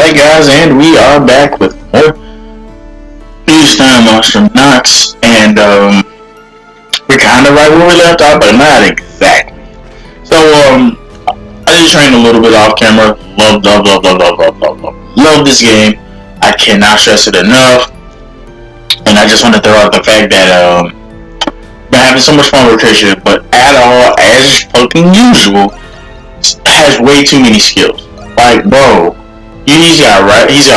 Alright guys, and we are back with more Ys9 Monstrum Nox, and we're kinda right where we left off, but not exactly. So I just trained a little bit off camera. Love this game. I cannot stress it enough. And I just want to throw out the fact that been having so much fun with Christin, but Adol, as fucking usual, has way too many skills. Like, bro, he's got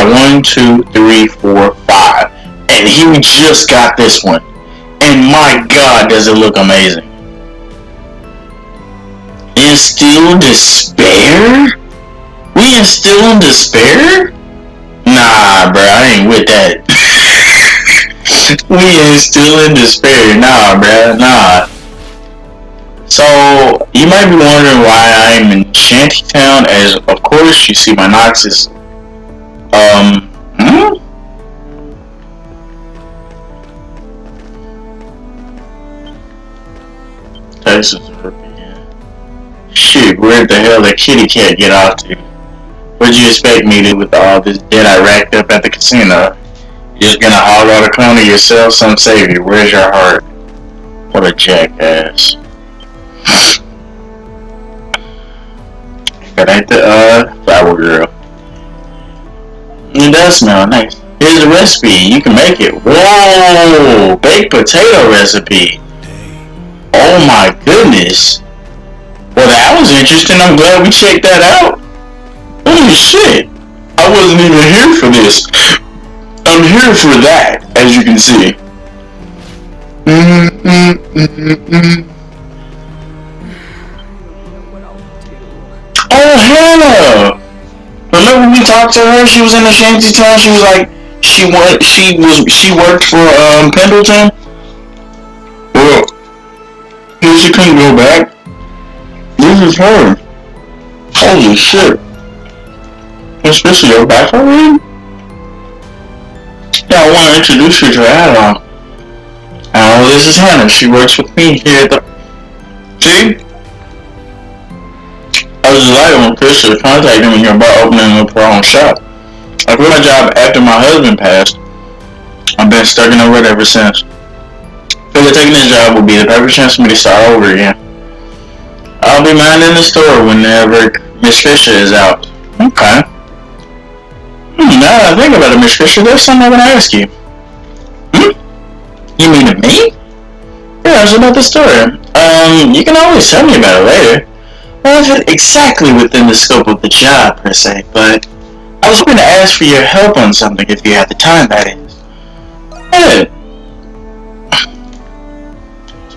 1, 2, 3, 4, 5, and he just got this one. And my God, does it look amazing! Instill despair? We instill in despair? Nah, bro, I ain't with that. We instill in despair, nah, bro, nah. So, you might be wondering why I'm in Shantytown, as of course you see my Nox is, Texas again. Shit, where the hell did kitty cat get off to? What'd you expect me to do with all this debt I racked up at the casino? You just gonna hog out a corner yourself, some savior? Where's your heart? What a jackass. That ain't the flower girl. It does smell nice. Here's the recipe. You can make it. Whoa! Baked potato recipe. Oh my goodness. Well, that was interesting. I'm glad we checked that out. Holy shit. I wasn't even here for this. I'm here for that, as you can see. Oh, Hannah! Remember we talked to her? She was in the Shantytown. She was like, she worked for Pendleton. Well, she couldn't go back. This is her. Holy shit! Especially you're back already? Yeah, I want to introduce you to Adol. Oh, this is Hannah. She works with me here at the... See? I was delighted when Christin contacted me about opening up her own shop. I quit my job after my husband passed. I've been stuck in it ever since. Feel like taking this job will be the perfect chance for me to start over again. I'll be minding the store whenever Miss Fisher is out. Okay. Now that I think about it, Miss Fisher, there's something I want to ask you. You mean to me? Yeah, it's about the story. You can always tell me about it later. Well, it's exactly within the scope of the job, per se, but I was going to ask for your help on something if you had the time, that is. Yeah.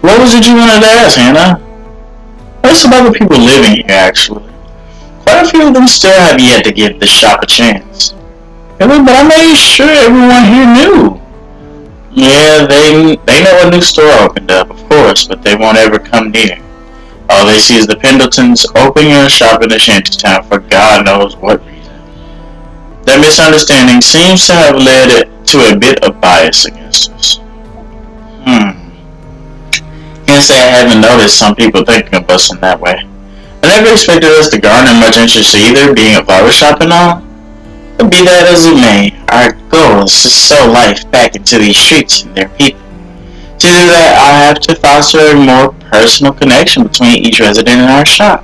What was it you wanted to ask, Hannah? It's about the people living here, actually. Quite a few of them still have yet to give the shop a chance. But I made sure everyone here knew. Yeah, they know a new store opened up, of course, but they won't ever come near. All they see is the Pendletons opening a shop in the Shantytown for God knows what reason. That misunderstanding seems to have led to a bit of bias against us. Can't say I haven't noticed some people thinking of us in that way. I never expected us to garner much interest either, being a flower shop and all. But be that as it may, our goal is to sow life back into these streets and their people. To do that, I have to foster a more personal connection between each resident in our shop.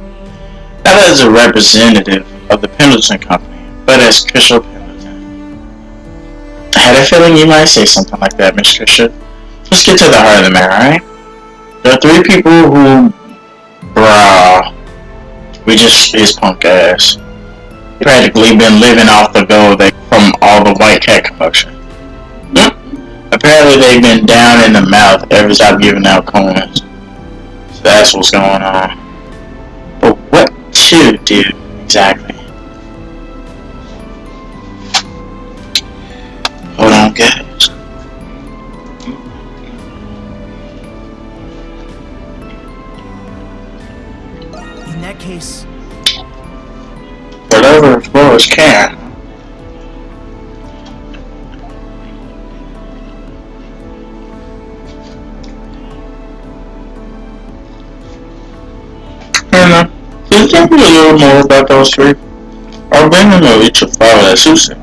Not as a representative of the Pendleton Company, but as Crystal Pendleton. I had a feeling you might say something like that, Miss Trisha. Let's get to the heart of the matter, alright? There are 3 people who... we just his punk ass. Practically been living off the gold from all the white cat commotion. Apparently they've been down in the mouth ever since I've given out coins. So that's what's going on. But what to do exactly? Hold on, guys. In that case, whatever floors can. Can you tell me a little more about those 3? Or bring him a each flower that suits him.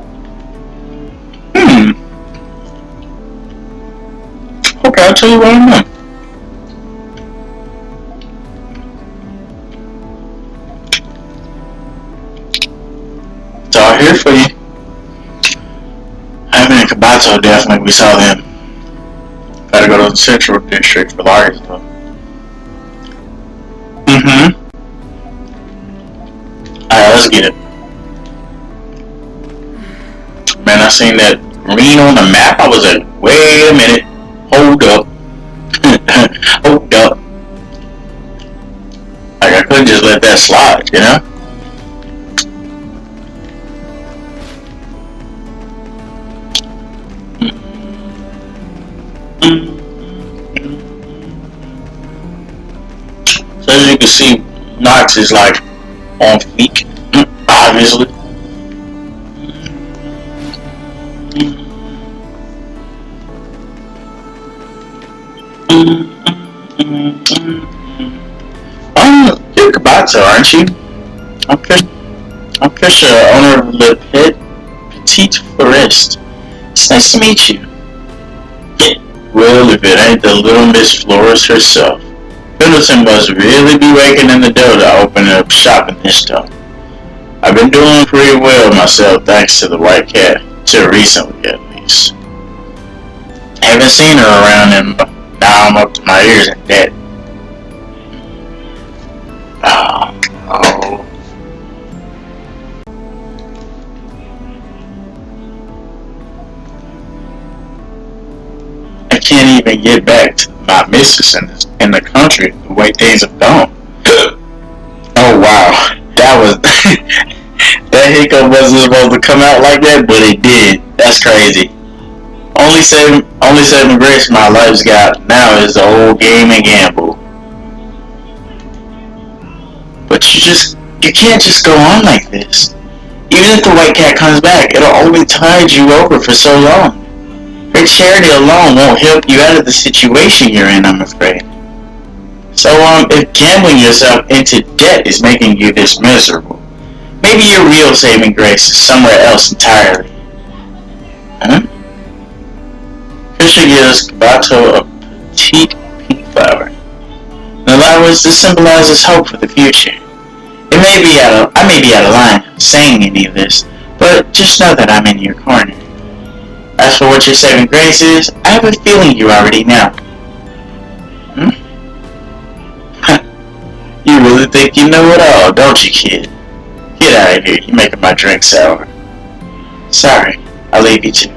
Okay, I'll tell you what I know. It's all here for you. Ivan and Kabato definitely, we saw them. Gotta go to the central district for Lars though. Alright, let's get it. Man, I seen that green on the map. I was like, wait a minute. Hold up. Hold up. Like, I couldn't just let that slide, you know? So as you can see, Nox is like on fleek, obviously. You're Kabato, aren't you? Okay. I'm Christin, owner of Le Petite Forest. It's nice to meet you. Well, if it ain't the little Miss Flores herself. Pendleton must really be raking in the dough to open up shop in this town. I've been doing pretty well myself thanks to the white cat, till recently at least. Haven't seen her around and now I'm up to my ears in debt. Oh. I can't even get back to my missus in the country the way things have gone. Oh wow, that was that hiccup wasn't supposed to come out like that, but it did. That's crazy. Only saving grace my life's got now is the old game and gamble. But you can't just go on like this. Even if the white cat comes back, it'll only tide you over for so long. Her charity alone won't help you out of the situation you're in, I'm afraid. So, if gambling yourself into debt is making you this miserable, maybe your real saving grace is somewhere else entirely. Huh? Christin gives Kabato a petite pink flower. The flowers this symbolizes hope for the future. I may be out of line saying any of this, but just know that I'm in your corner. As for what your saving grace is, I have a feeling you already know. You really think you know it all, don't you, kid? Get out of here, you're making my drink sour. Sorry, I'll leave you to it.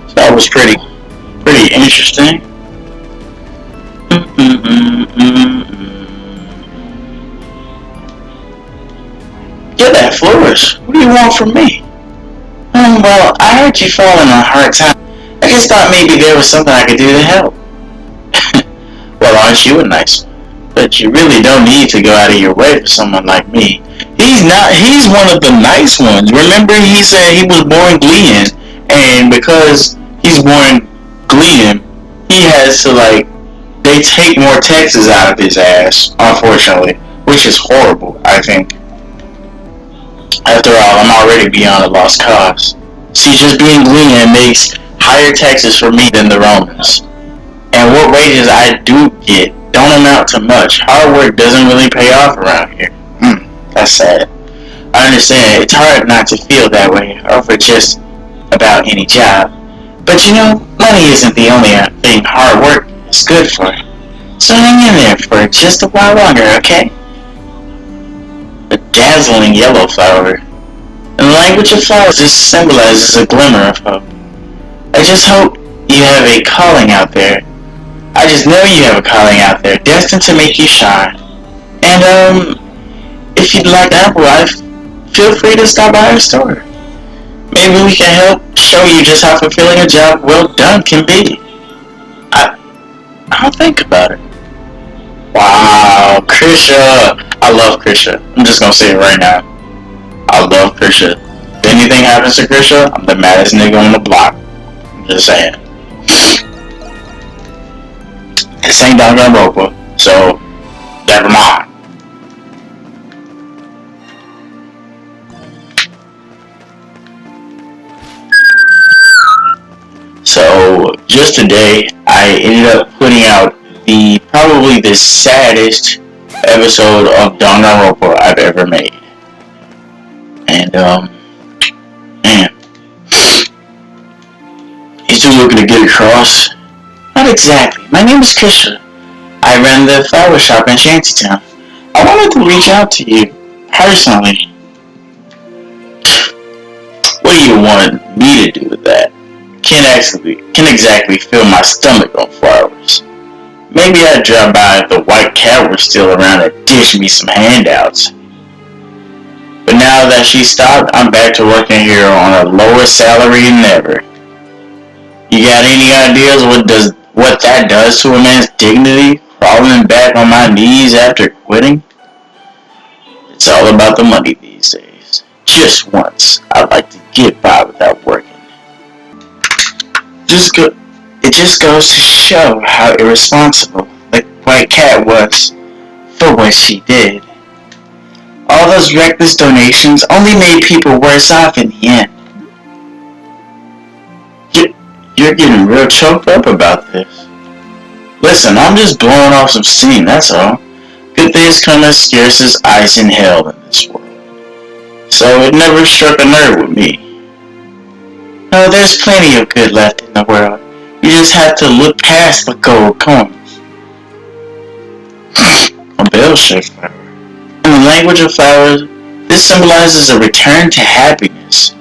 So that was pretty interesting. Get that flourish. What do you want from me? Well, I heard you fall in a hard time. I just thought maybe there was something I could do to help. Well, aren't you a nice one? But you really don't need to go out of your way for someone like me. He's one of the nice ones. Remember he said he was born Gleean, and because he's born Gleean, he has to they take more taxes out of his ass, unfortunately, which is horrible, I think. After all, I'm already beyond a lost cause. See, just being Gleean makes higher taxes for me than the Romans. And what wages I do get don't amount to much. Hard work doesn't really pay off around here. That's sad. I understand it's hard not to feel that way over just about any job. But you know, money isn't the only thing hard work is good for. So hang in there for just a while longer, okay? A dazzling yellow flower. In the language of flowers, this symbolizes a glimmer of hope. I just hope you have a calling out there. I just know you have a calling out there, destined to make you shine. And, if you'd like apple life, feel free to stop by our store. Maybe we can help show you just how fulfilling a job well done can be. I'll think about it. Wow, Krisha. I love Krisha. I'm just gonna say it right now. I love Krisha. If anything happens to Krisha, I'm the maddest nigga on the block. I'm just saying. This ain't Danganronpa, so never mind. So just today, I ended up putting out probably the saddest episode of Danganronpa I've ever made, and man, you still looking to get across? Not exactly. My name is Christin. I ran the flower shop in Shantytown. I wanted to reach out to you personally. What do you want me to do with that? Can't exactly fill my stomach on flowers. Maybe I'd drop by if the white cat were still around to dish me some handouts. But now that she stopped, I'm back to working here on a lower salary than ever. You got any ideas what that does to a man's dignity, crawling back on my knees after quitting? It's all about the money these days. Just once, I'd like to get by without working. It just goes to show how irresponsible the white cat was for what she did. All those reckless donations only made people worse off in the end. You're getting real choked up about this. Listen, I'm just blowing off some steam, that's all. Good things come as scarce as ice in hell in this world. So it never struck a nerve with me. No, there's plenty of good left in the world. You just have to look past the gold coins. A bell-shaped flower. In the language of flowers, this symbolizes a return to happiness.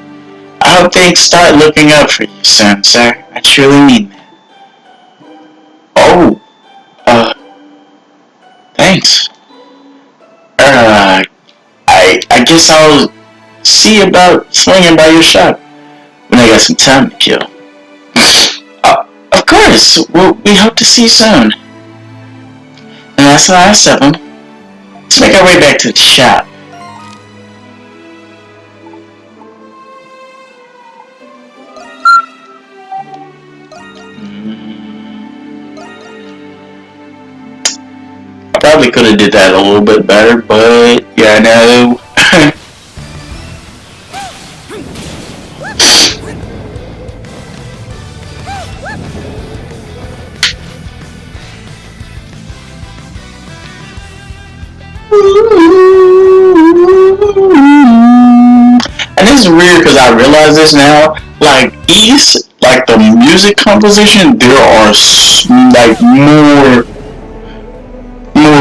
I hope things start looking up for you soon, sir. I truly mean that. Oh, thanks. I guess I'll see about swinging by your shop when I got some time to kill. Of course, we hope to see you soon. And that's the last of them. Let's make our way back to the shop. I probably could have did that a little bit better, but yeah, I know. And this is weird because I realize this now. Like Ys, like the music composition, there are like more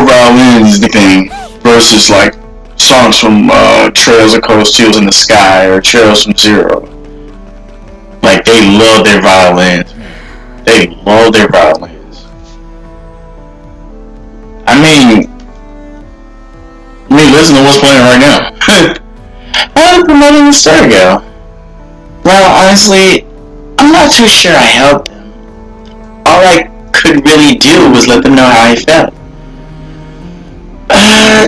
violins thing versus like songs from Trails of Cold Steels in the Sky or Trails from Zero. Like they love their violins. They love their violins. I mean, listen to what's playing right now. How did promoting the story go? Well, honestly, I'm not too sure I helped them. All I could really do was let them know how I felt.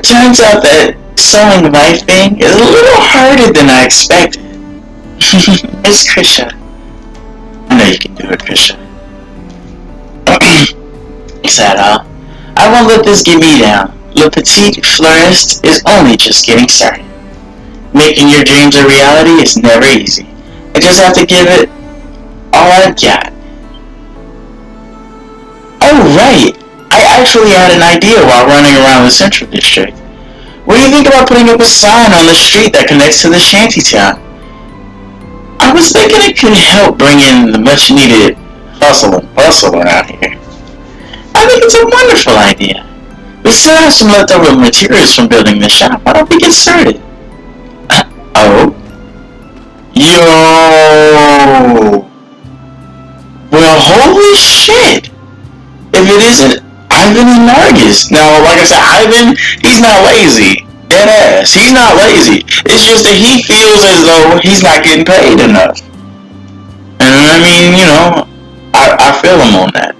Turns out that selling life thing is a little harder than I expected. It's Krisha. I know you can do it, Krisha. Is that all? I won't let this get me down. Le Petit Florist is only just getting started. Making your dreams a reality is never easy. I just have to give it all I've got. Oh right! I actually had an idea while running around the Central District. What do you think about putting up a sign on the street that connects to the shantytown? I was thinking it could help bring in the much needed hustle and bustle around here. I think it's a wonderful idea. We still have some leftover materials from building the shop. Why don't we get started? Oh? Yo! Well, holy shit! If it isn't Ivan and Nargis. Now, like I said, Ivan, he's not lazy. Dead ass. He's not lazy. It's just that he feels as though he's not getting paid enough. And I mean, you know, I feel him on that.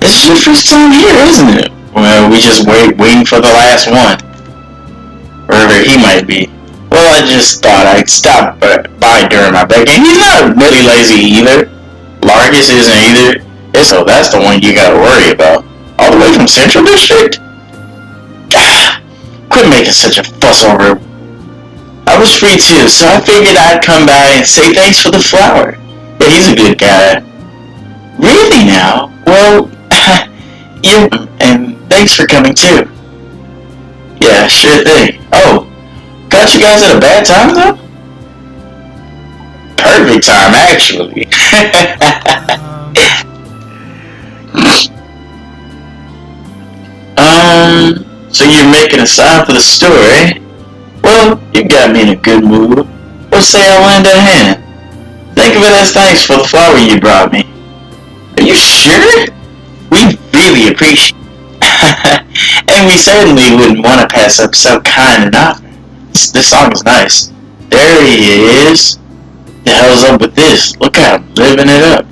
This is your first time here, isn't it? Well, we just waiting for the last one. Wherever he might be. Well, I just thought I'd stop by during my break. And he's not really lazy either. Largus isn't either. So that's the one you gotta worry about. All the way from Central District? Ah, quit making such a fuss over it. I was free too, so I figured I'd come by and say thanks for the flower. Yeah, he's a good guy. Really now? Well, you and thanks for coming too. Yeah, sure thing. Oh, got you guys at a bad time though? Perfect time, actually. So you're making a sign for the store, eh? Well, you got me in a good mood. We'll say I'll lend a hand. Think of it as thanks for the flower you brought me. Are you sure? We really appreciate it. And we certainly wouldn't want to pass up so kind an offer. This song is nice. There he is. The hell's up with this? Look how I'm living it up.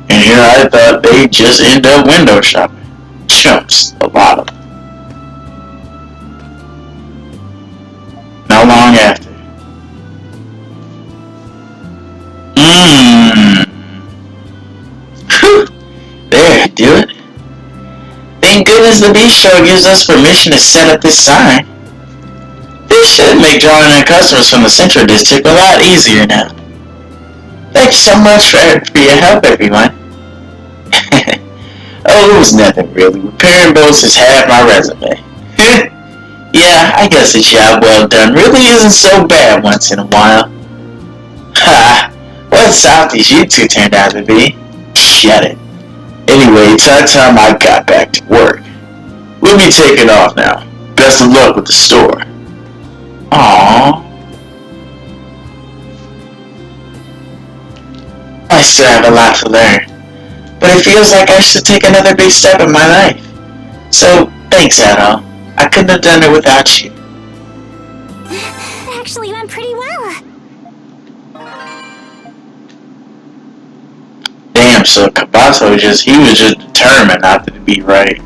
And here I thought they'd just end up window shopping. Chumps, a lot of them. Not long after. There, do it. Thank goodness the bistro gives us permission to set up this sign. This should make drawing in customers from the Central District a lot easier now. Thank you so much for your help, everyone. Oh, it was nothing really. Repairing boats is half my resume. Yeah, I guess a job well done really isn't so bad once in a while. Ha! What softies you two turned out to be. Shut it. Anyway, it's our time I got back to work. We'll be taking off now. Best of luck with the store. Aww. I still have a lot to learn, but it feels like I should take another big step in my life. So, thanks, Adol. I couldn't have done it without you. Actually went pretty well. Damn, so Kabato he was just determined not to be right.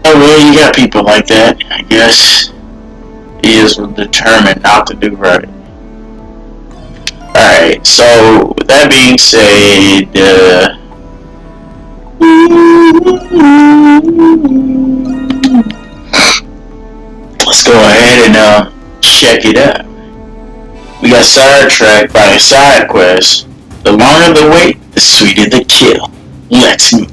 Oh well, you got people like that, I guess. He is determined not to do right. Alright, so with that being said, let's go ahead and check it out. We got sidetracked by a side quest. The longer the wait, the sweeter the kill. Let's move.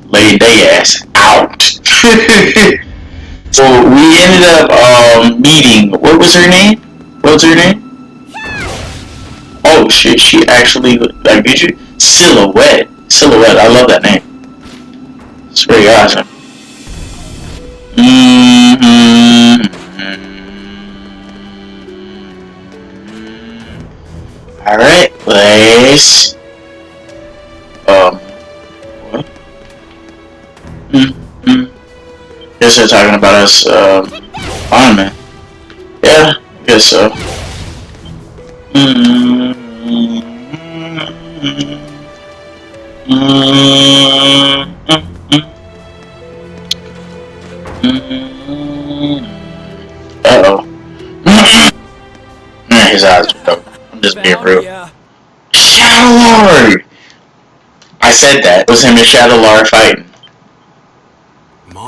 Laid their ass out. So we ended up meeting. What was her name? Oh shit! She actually like did you Silhouette? I love that name. It's pretty awesome. All right, let's. What? Guess they're talking about us, fine, man. Yeah, I guess so. Uh-oh. His eyes are dope. I'm just being rude. Shadow Lord! I said that. It was him and Shadow Lord fighting.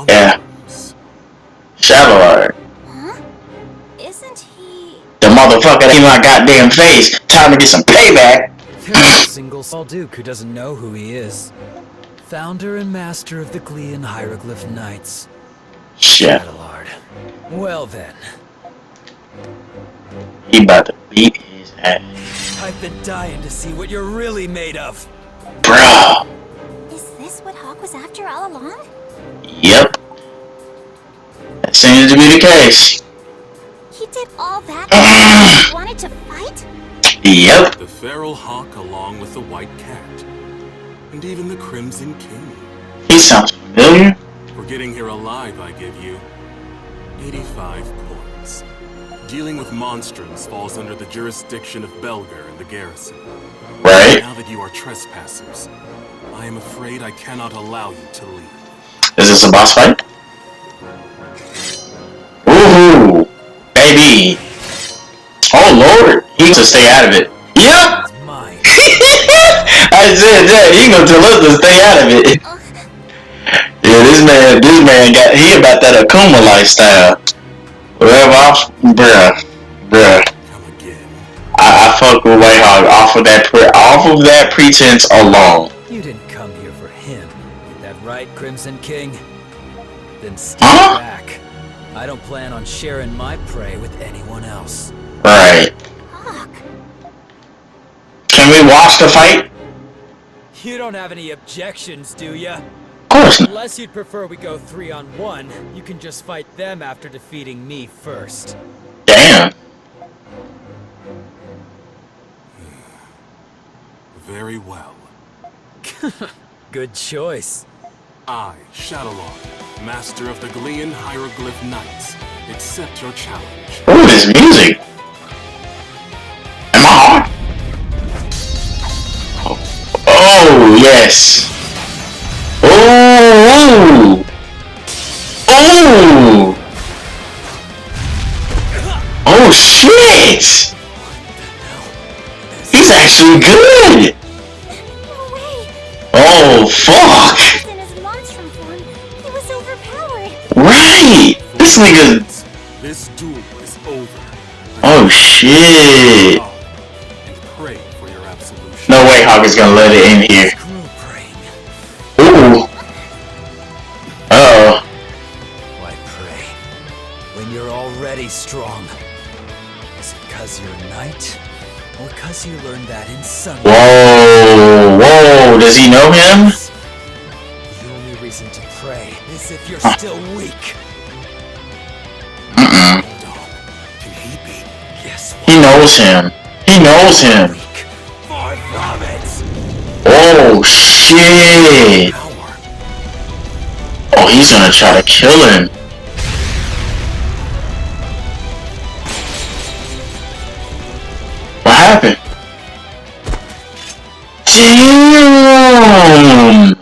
Yeah. Shadow Lord. Huh? Isn't he... The motherfucker in my goddamn face. Time to get some payback. There's a single Saul Duke who doesn't know who he is. Founder and master of the Glean Hieroglyph Knights. Shadow Lord. Well then. He about to beat his ass. I've been dying to see what you're really made of. Bro. Is this what Hawk was after all along? Yep. That seems to be the case. He did all that wanted to fight? Yep. The feral hawk along with the white cat. And even the Crimson King. He sounds familiar. For getting here alive, I give you 85 points. Dealing with monstrums falls under the jurisdiction of Belger and the garrison. Right. Now that you are trespassers, I am afraid I cannot allow you to leave. Is this a boss fight? Ooh, baby. Oh Lord, he needs to stay out of it. Yep. It's mine. I said that. He gonna tell us to stay out of it. Yeah, this man he about that Akuma lifestyle. Whatever, bruh. Come again. I fuck with White Hog off of that pretense alone. You didn't come here for him. That right, Crimson King? Then stay back. I don't plan on sharing my prey with anyone else. Right. Hawk. Can we watch the fight? You don't have any objections, do ya? Of course not. Unless you'd prefer we go 3-on-1, you can just fight them after defeating me first. Damn. Very well. Good choice. I, Shadowlong, master of the Glean Hieroglyph Knights, accept your challenge. Ooh, this music. Am I on? Oh, yes. Ooh. Ooh. Oh, shit. He's actually good. No way. Oh, fuck. In his monstrum form, he was overpowered. Right. This nigga. This duel is over. Oh, shit. And pray for your absolution. No way Hawk is gonna let it in here. Screw praying. Ooh. Uh-oh. Why pray? When you're already strong. Is it 'cause you're a knight? Or 'cause you learned that in Sun? Whoa. Does he know him? The only reason to pray is if you're still weak. Mm-mm. Adol, can he be? Yes, He knows him. He knows him. weak. Far from it. Oh, shit. Power. Oh, he's gonna try to kill him. What happened? Damn!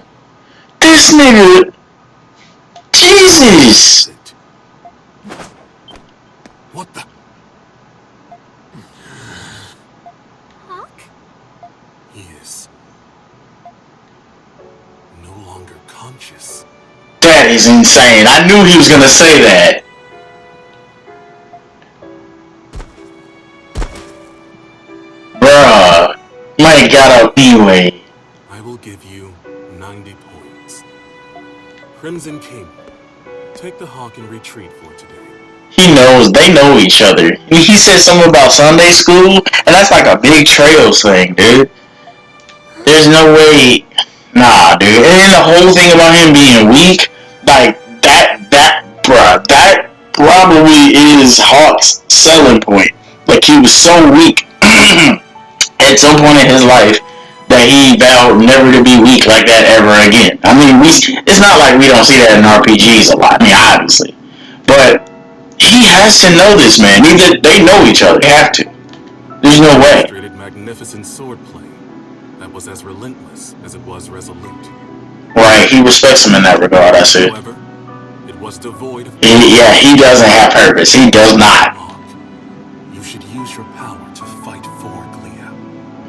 This nigga... Jesus! It. What the? Hawk? He is no longer conscious. That is insane. I knew he was gonna say that. Bruh. My God, anyway. I will give you 90 points. Crimson King, take the hawk and retreat for today. He knows, they know each other. He said something about Sunday school, and that's like a big Trails thing, dude. There's no way. Nah, dude. And then the whole thing about him being weak, like, bruh, that probably is Hawk's selling point. Like, he was so weak at some point in his life that he vowed never to be weak like that ever again. I mean, it's not like we don't see that in RPGs a lot. I mean, obviously. But he has to know this, man. Either they know each other. They have to. There's no way. Demonstrated magnificent swordplay that was as relentless as it was resolute. Right, he respects him in that regard, I see. However, it was devoid of Yeah, he doesn't have purpose. He does not. Hawk. You should use your power to fight for Glia.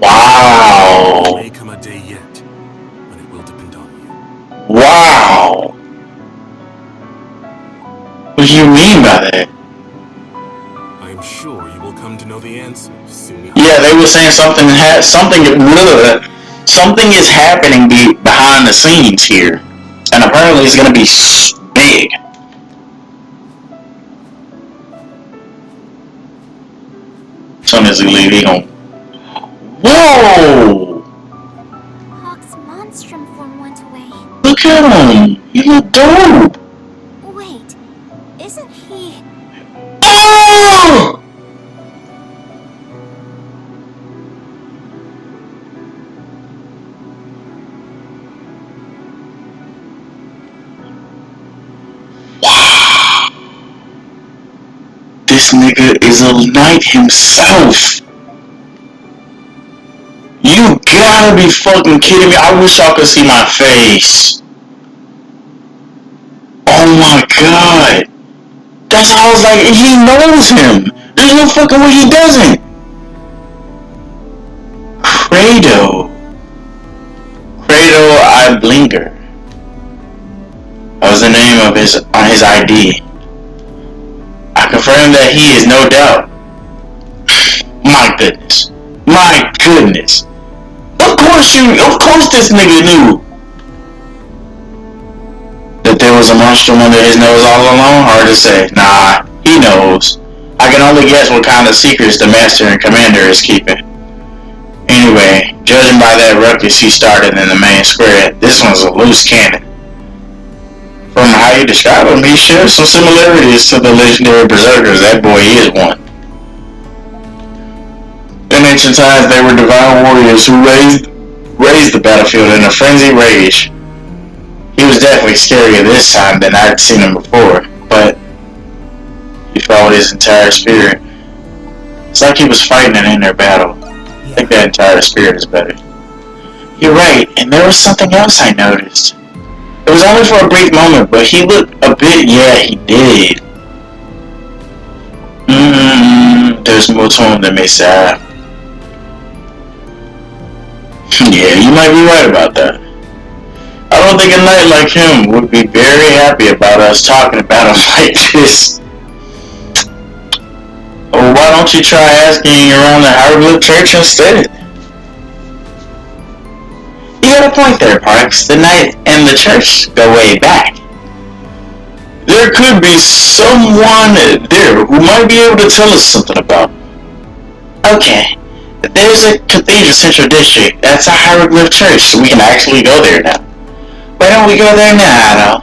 Wow. There may come a day yet when it will depend on you. Wow. What do you mean by that? I am sure you will come to know the answer soon enough. Yeah, they were saying something is happening behind the scenes here, and apparently it's gonna be big. As soon as he leave, he gon' Whoa! Hawk's monstrum form went away. Look at him. He look dope. Wait, isn't he... Oh! This nigga is a knight himself. You gotta be fucking kidding me. I wish y'all could see my face. Oh my god. That's how I was like, he knows him. There's no fucking way he doesn't. Credo I Blinker. That was the name of his on his ID. I confirm that he is no doubt. My goodness. My goodness. Of course this nigga knew that there was a monstrum under his nose all along. Hard to say. Nah, he knows. I can only guess what kind of secrets the master and commander is keeping. Anyway, judging by that ruckus he started in the main square, this one's a loose cannon. From how you describe him, he shares some similarities to the legendary berserkers. That boy is one. In ancient times, they were divine warriors who raised the battlefield in a frenzied rage. He was definitely scarier this time than I'd seen him before, but he followed his entire spirit. It's like he was fighting an inner battle. I think that entire spirit is better. You're right, and there was something else I noticed. It was only for a brief moment, but he looked a bit, yeah, he did. There's more to him than meets the eye. Yeah, you might be right about that. I don't think a knight like him would be very happy about us talking about him like this. Well, why don't you try asking around the Hieroglyph Church instead? You got a point there, Parks. The knight and the church go way back. There could be someone there who might be able to tell us something about him. Okay. There's a Cathedral Central District. That's a Hieroglyph Church, so we can actually go there now. Why don't we go there now, Adol?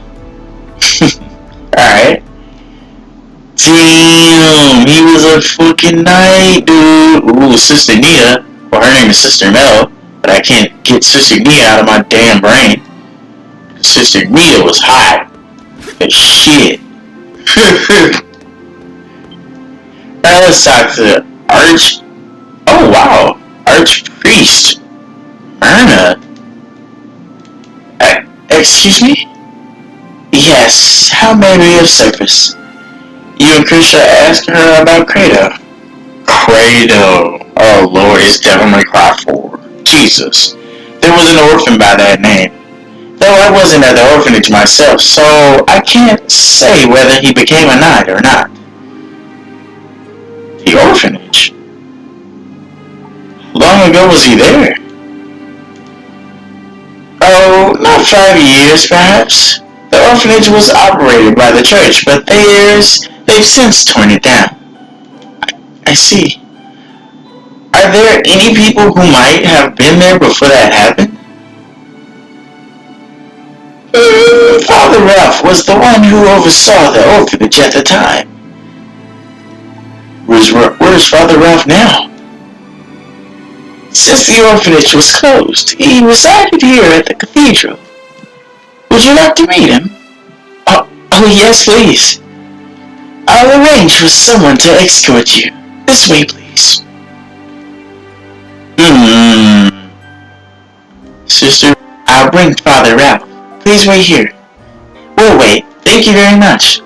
Alright. Damn, he was a fucking knight, dude. Ooh, Sister Nia. Well, her name is Sister Mel, but I can't get Sister Nia out of my damn brain. Sister Nia was hot as shit. Now let's talk to Oh wow, Archpriest Myrna. Excuse me? Yes, how may we have service? You and Krisha asked her about Credo. Credo. Oh Lord, it's definitely Cry 4. Jesus. There was an orphan by that name. Though I wasn't at the orphanage myself, so I can't say whether he became a knight or not. The orphanage? How long ago was he there? Oh, not 5 years perhaps. The orphanage was operated by the church, but they've since torn it down. I see. Are there any people who might have been there before that happened? Father Ralph was the one who oversaw the orphanage at the time. Where's Father Ralph now? Since the orphanage was closed, he resided here at the cathedral. Would you like to meet him? Oh yes, please. I'll arrange for someone to escort you. This way, please. Sister, I'll bring Father Ralph. Please wait here. We'll wait. Thank you very much.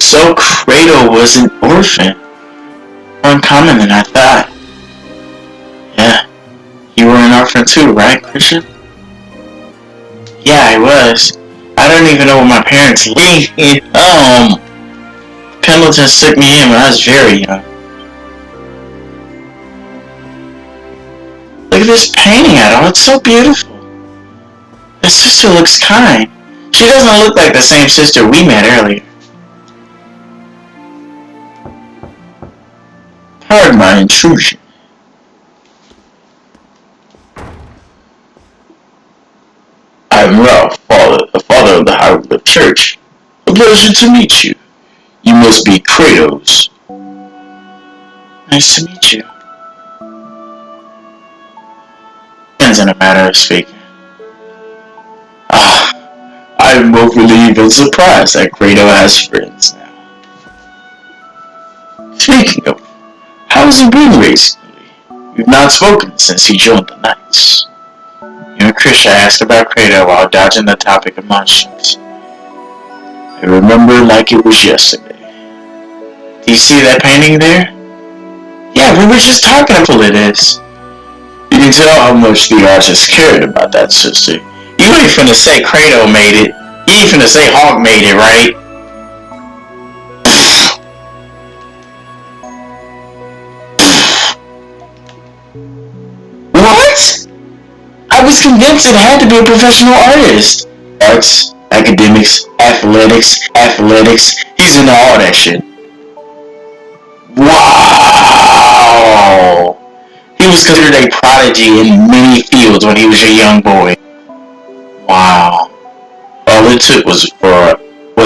So Credo was an orphan. More uncommon than I thought. Yeah. You were an orphan too, right, Christian? Yeah, I was. I don't even know what my parents left. Pendletons took me in when I was very young. Look at this painting, Adol. It's so beautiful. The sister looks kind. She doesn't look like the same sister we met earlier. Pardon my intrusion. I'm Ralph, the father of the Hieroglyph Church. A pleasure to meet you. You must be Kratos. Nice to meet you. In a matter of speaking. I'm of overly even surprised that Kratos has friends now. Speaking of, how's it been recently? We've not spoken since he joined the Knights. You and Krisha asked about Kratos while dodging the topic of monsters. I remember like it was yesterday. Do you see that painting there? Yeah, we were just talking about it is. You can tell how much the artist cared about that, sister. You ain't finna say Kratos made it. You ain't finna say Hawk made it, right? What? I was convinced it had to be a professional artist. Arts, academics, athletics. He's into all that shit. Wow! He was considered a prodigy in many fields when he was a young boy. Wow. All it took was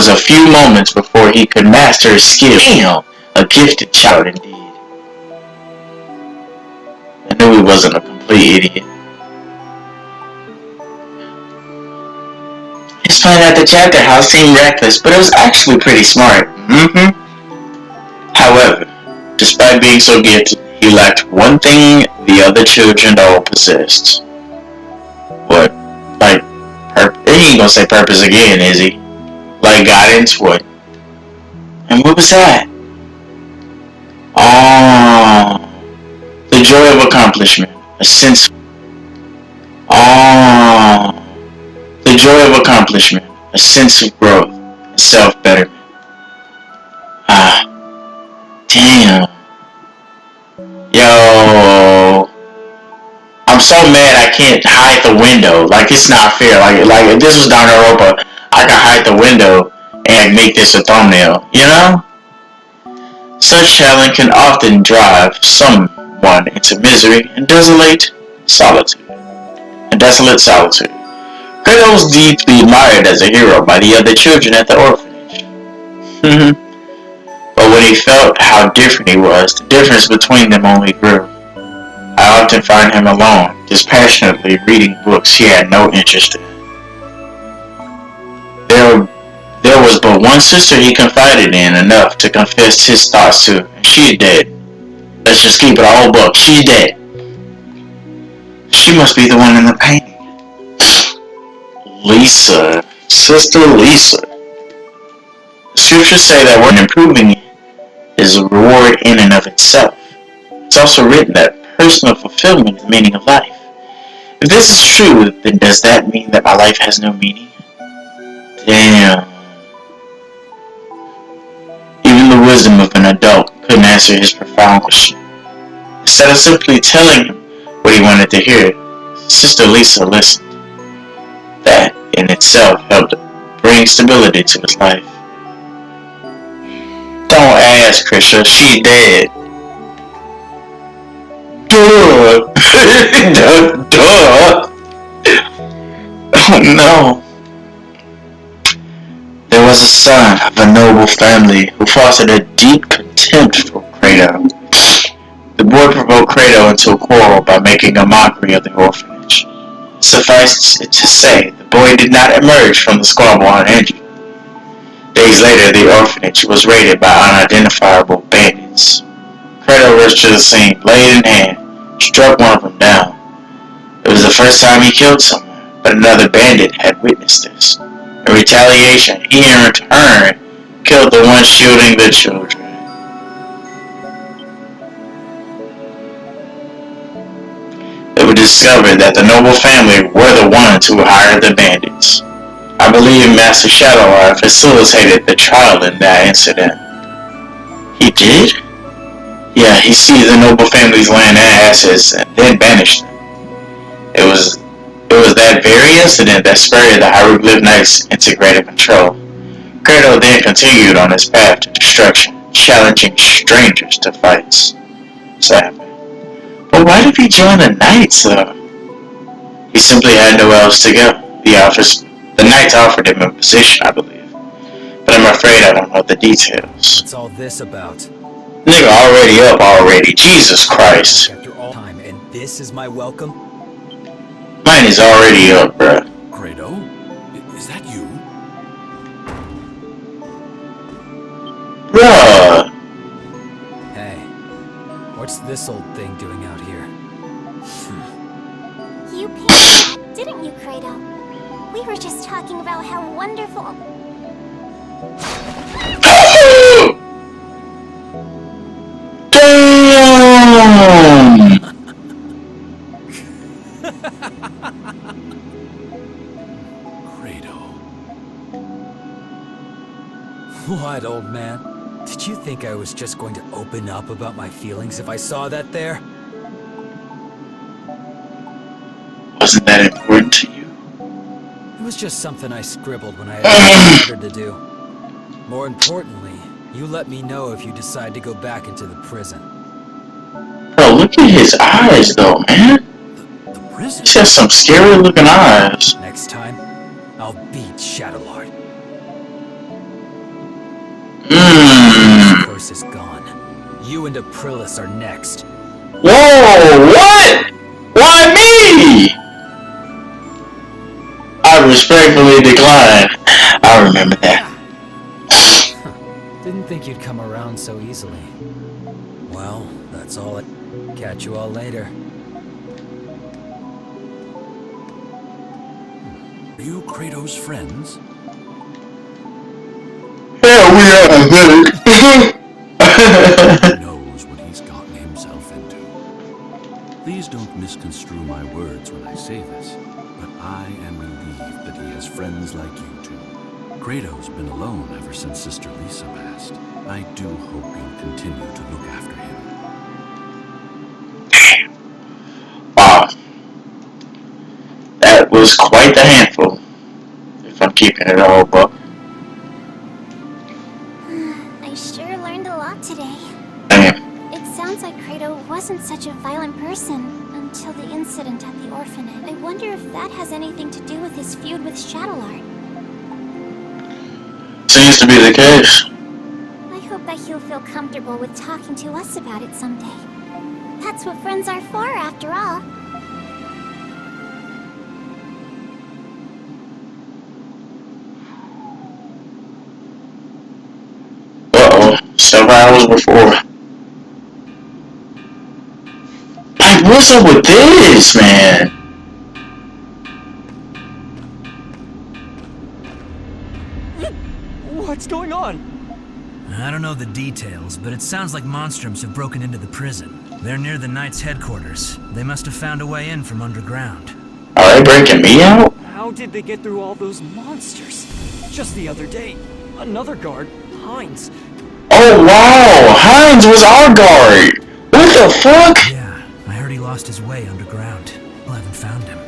a few moments before he could master his skill. Damn! A gifted child indeed. I knew he wasn't a complete idiot. His plan at the chapter house seemed reckless, but it was actually pretty smart. However, despite being so gifted, he lacked one thing the other children all possessed. What? Like, he ain't gonna say purpose again, is he? Like guidance? What? And what was that? Oh, the joy of accomplishment. A sense. Oh, the joy of accomplishment. A sense of growth and self-betterment. Ah, damn. Yo, I'm so mad I can't hide the window. Like, it's not fair. Like if this was Danganronpa, I could hide the window and make this a thumbnail, you know? Such talent can often drive someone into misery and desolate solitude. Kratos was deeply admired as a hero by the other children at the orphanage. But when he felt how different he was, the difference between them only grew. I often find him alone, dispassionately reading books he had no interest in. There was but one sister he confided in enough to confess his thoughts to, and she's dead. Let's just keep it a whole book. She's dead. She must be the one in the painting. Lisa. Sister Lisa. The scriptures say that when improving is a reward in and of itself. It's also written that personal fulfillment is the meaning of life. If this is true, then does that mean that my life has no meaning? Damn. Even the wisdom of an adult couldn't answer his profound question. Instead of simply telling him what he wanted to hear, Sister Lisa listened. That, in itself, helped bring stability to his life. Don't ask, Krisha. She dead. Duh. Duh. Oh no. There was a son of a noble family who fostered a deep contempt for Kratos. The boy provoked Kratos into a quarrel by making a mockery of the orphanage. Suffice it to say, the boy did not emerge from the squabble uninjured. Days later, the orphanage was raided by unidentifiable bandits. Kratos rushed to the scene, blade in hand, struck one of them down. It was the first time he killed someone, but another bandit had witnessed this. In retaliation, he in return killed the one shielding the children. It was discovered that the noble family were the ones who hired the bandits. I believe Master Shadowheart facilitated the trial in that incident. He did? Yeah, he seized the noble family's land and assets and then banished them. It was that very incident that spurred the Hieroglyph Knights into greater control. Kratos then continued on his path to destruction, challenging strangers to fights. Sadly. But why did he join the Knights, though? He simply had nowhere else to go. The Knights offered him a position, I believe. But I'm afraid I don't know the details. What's all this about? Nigga already up already. Jesus Christ. After all time, and this is my welcome? Mine is already up, bruh. Kratos? Is that you? Bruh. Hey, what's this old thing doing out here? You picked that, didn't you, Credo? We were just talking about how wonderful... Damn! Credo. What, old man? Did you think I was just going to open up about my feelings if I saw that there? Wasn't that important to you? It was just something I scribbled when I had nothing better to do. More importantly, you let me know if you decide to go back into the prison. Bro, look at his eyes though, man. The prison? He has some scary looking eyes. Next time, I'll beat Shadowlord. This curse is gone. You and Aprilis are next. Whoa, what? Why me? I respectfully decline. I remember that. Didn't think you'd come around so easily. Well, that's all. Catch you all later. Are you Kratos' friends? Hell, we are athletic. He knows what he's gotten himself into. Please don't misconstrue my words when I say this, but I am relieved that he has friends like you two. Kratos' been alone ever since Sister Lisa passed. I do hope you'll continue to look after him. Wow. That was quite the handful, if I'm keeping it all up. I sure learned a lot today. Damn. It sounds like Credo wasn't such a violent person until the incident at the orphanage. I wonder if that has anything to do with his feud with Shadowlord. Seems to be the case. I hope that he'll feel comfortable with talking to us about it someday. That's what friends are for, after all. Uh-oh. Several hours before. Like, what's up with this, man? What's going on? I don't know the details, but it sounds like Monstrums have broken into the prison. They're near the Knight's headquarters. They must have found a way in from underground. Are they breaking me out? How did they get through all those monsters? Just the other day, another guard, Hines. Oh, wow! Hines was our guard! What the fuck? Yeah, I heard he lost his way underground. Still haven't found him.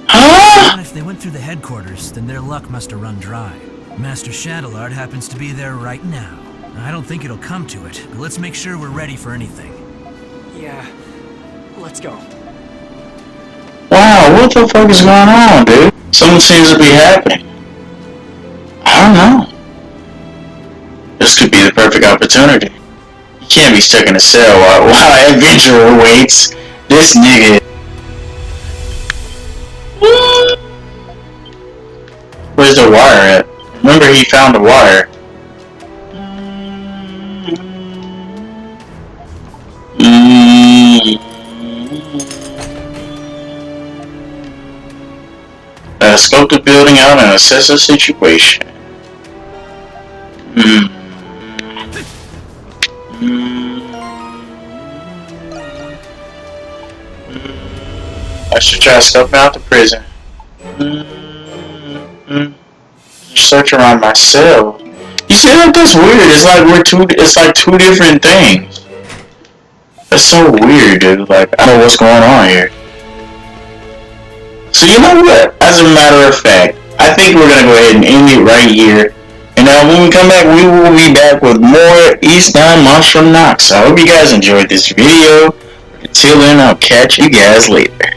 Huh? And if they went through the headquarters, then their luck must have run dry. Master Shadowlord happens to be there right now. I don't think it'll come to it, but let's make sure we're ready for anything. Yeah, let's go. Wow, what the fuck is going on, dude? Something seems to be happening. I don't know. This could be the perfect opportunity. You can't be stuck in a cell while adventure waits. This nigga. Where's the wire at? Remember, he found the wire. Scope the building out and assess the situation. I should try scoping out the prison. Search around my cell. You see that? That's weird. It's like it's like two different things. That's so weird, dude. Like, I don't know what's going on here. So you know what? As a matter of fact, I think we're gonna go ahead and end it right here. And when we come back, we will be back with more Ys 9 Monstrum Nox. I hope you guys enjoyed this video. Until then, I'll catch you guys later.